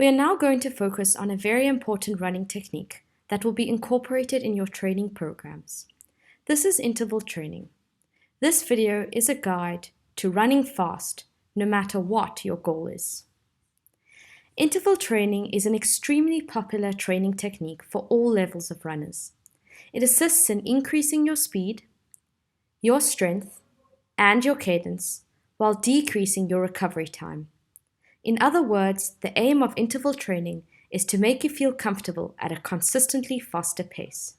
We are now going to focus on a very important running technique that will be incorporated in your training programs. This is interval training. This video is a guide to running fast, no matter what your goal is. Interval training is an extremely popular training technique for all levels of runners. It assists in increasing your speed, your strength, and your cadence, while decreasing your recovery time. In other words, the aim of interval training is to make you feel comfortable at a consistently faster pace.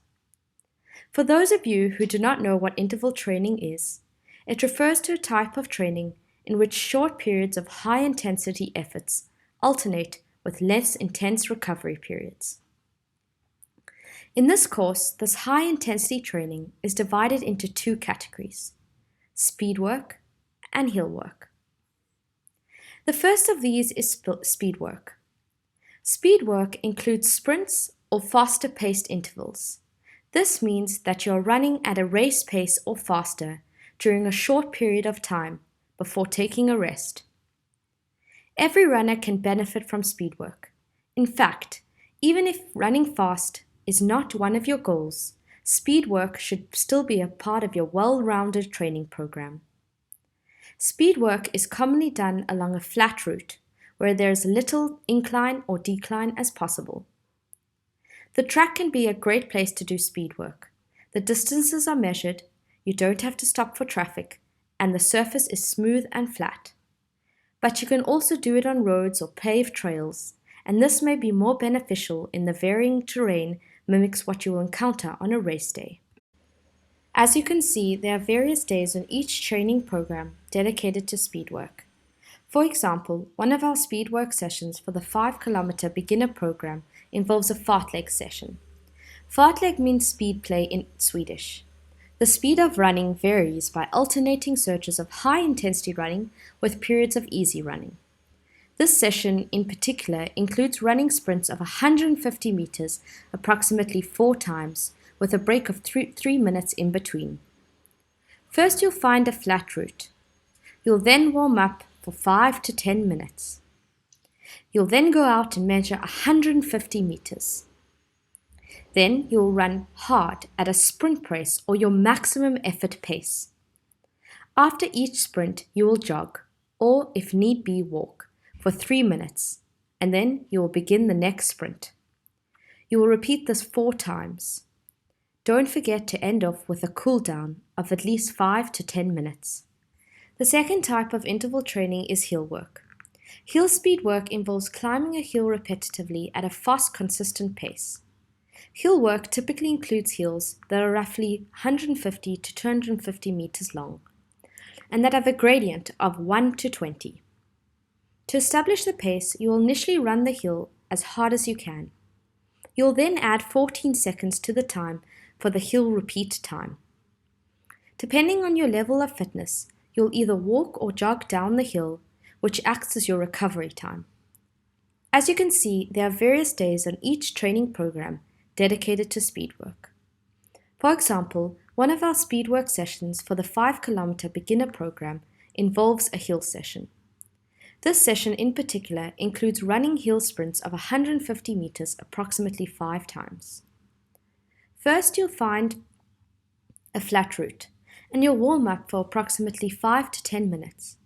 For those of you who do not know what interval training is, it refers to a type of training in which short periods of high-intensity efforts alternate with less intense recovery periods. In this course, this high-intensity training is divided into two categories: speed work and hill work. The first of these is speed work. Speed work includes sprints or faster-paced intervals. This means that you are running at a race pace or faster during a short period of time before taking a rest. Every runner can benefit from speed work. In fact, even if running fast is not one of your goals, speed work should still be a part of your well-rounded training program. Speed work is commonly done along a flat route where there is little incline or decline as possible. The track can be a great place to do speed work. The distances are measured, you don't have to stop for traffic, and the surface is smooth and flat. But you can also do it on roads or paved trails, and this may be more beneficial in the varying terrain mimics what you will encounter on a race day. As you can see, there are various days on each training program dedicated to speed work. For example, one of our speed work sessions for the 5-kilometer beginner program involves a fartlek session. Fartlek means speed play in Swedish. The speed of running varies by alternating surges of high-intensity running with periods of easy running. This session in particular includes running sprints of 150 meters approximately 4 times, with a break of 3 minutes in between. First, you'll find a flat route. You'll then warm up for 5 to 10 minutes. You'll then go out and measure 150 meters. Then you'll run hard at a sprint pace or your maximum effort pace. After each sprint, you will jog, or if need be, walk, for 3 minutes, and then you will begin the next sprint. You will repeat this 4 times. Don't forget to end off with a cool down of at least 5 to 10 minutes. The second type of interval training is hill work. Hill speed work involves climbing a hill repetitively at a fast, consistent pace. Hill work typically includes hills that are roughly 150 to 250 meters long and that have a gradient of 1 to 20. To establish the pace, you will initially run the hill as hard as you can. You'll then add 14 seconds to the time for the hill repeat time. Depending on your level of fitness, you'll either walk or jog down the hill, which acts as your recovery time. As you can see, there are various days on each training program dedicated to speed work. For example, one of our speed work sessions for the 5-kilometer beginner program involves a hill session. This session in particular includes running hill sprints of 150 meters approximately 5 times. First, you'll find a flat route, and you'll warm up for approximately 5 to 10 minutes.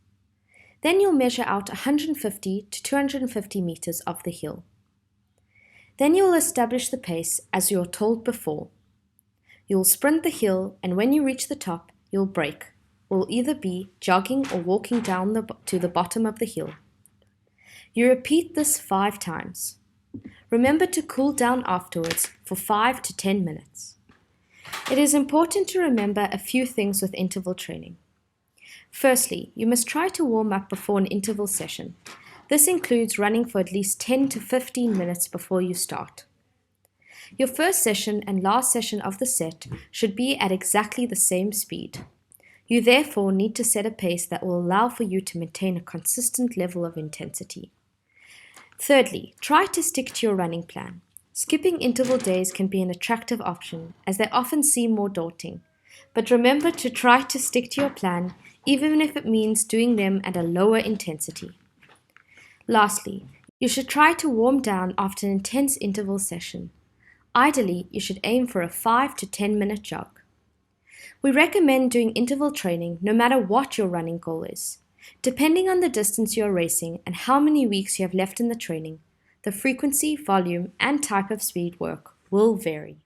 Then you'll measure out 150 to 250 meters of the hill. Then you'll establish the pace as you were told before. You'll sprint the hill, and when you reach the top, you'll break. Will either be jogging or walking down to the bottom of the hill. You repeat this 5 times. Remember to cool down afterwards for 5 to 10 minutes. It is important to remember a few things with interval training. Firstly, you must try to warm up before an interval session. This includes running for at least 10 to 15 minutes before you start. Your first session and last session of the set should be at exactly the same speed. You therefore need to set a pace that will allow for you to maintain a consistent level of intensity. Thirdly, try to stick to your running plan. Skipping interval days can be an attractive option as they often seem more daunting, but remember to try to stick to your plan even if it means doing them at a lower intensity. Lastly, You should try to warm down after an intense interval session. Ideally, you should aim for a 5 to 10 minute jog. We recommend doing interval training no matter what your running goal is. Depending on the distance you are racing and how many weeks you have left in the training, the frequency, volume, and type of speed work will vary.